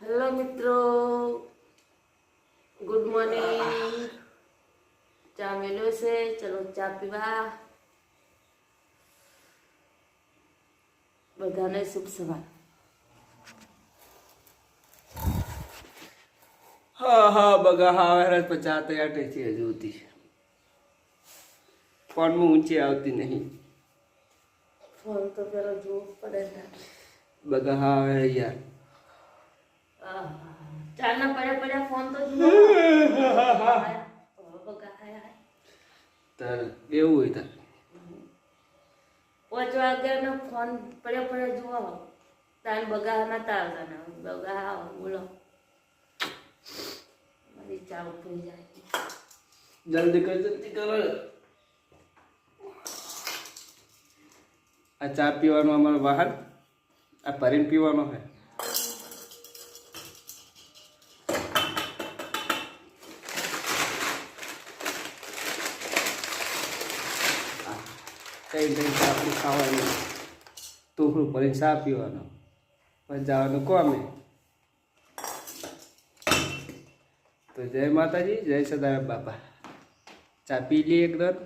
Hello મિત્રો, good morning. ચા મેલ્યો છે, ચલો ચા પીવા. બધાને શુભ સવાર. હા બગા હા 50 તૈયાર થઈ છે હજુ સુધી ફોનમાં ઊંચી આવતી નહીં. ફોન તો પેલા જોવું પડે ને. બગા હા આવે યાર. ચાના પડ્યા ફોન તો જુઓ. તાર એવું હોય તાર 5 વાગ્યાનો ફોન પડ્યા જુઓ. તાર બગા નતા આવતા. બગા બોલો, મારી ચા ઉઠી જાય. જલ્દી કરો. આ ચા પીવાનો અમારો વાહન આ ભરીને પીવાનો છે. કઈ આપણે ખાવાનું ટોકરું ભરીને ચા પીવાનો પછી જવાનું કોમે. તો જય માતાજી, જય સદારામ બાપા. ચા પી લઈએ એકદમ.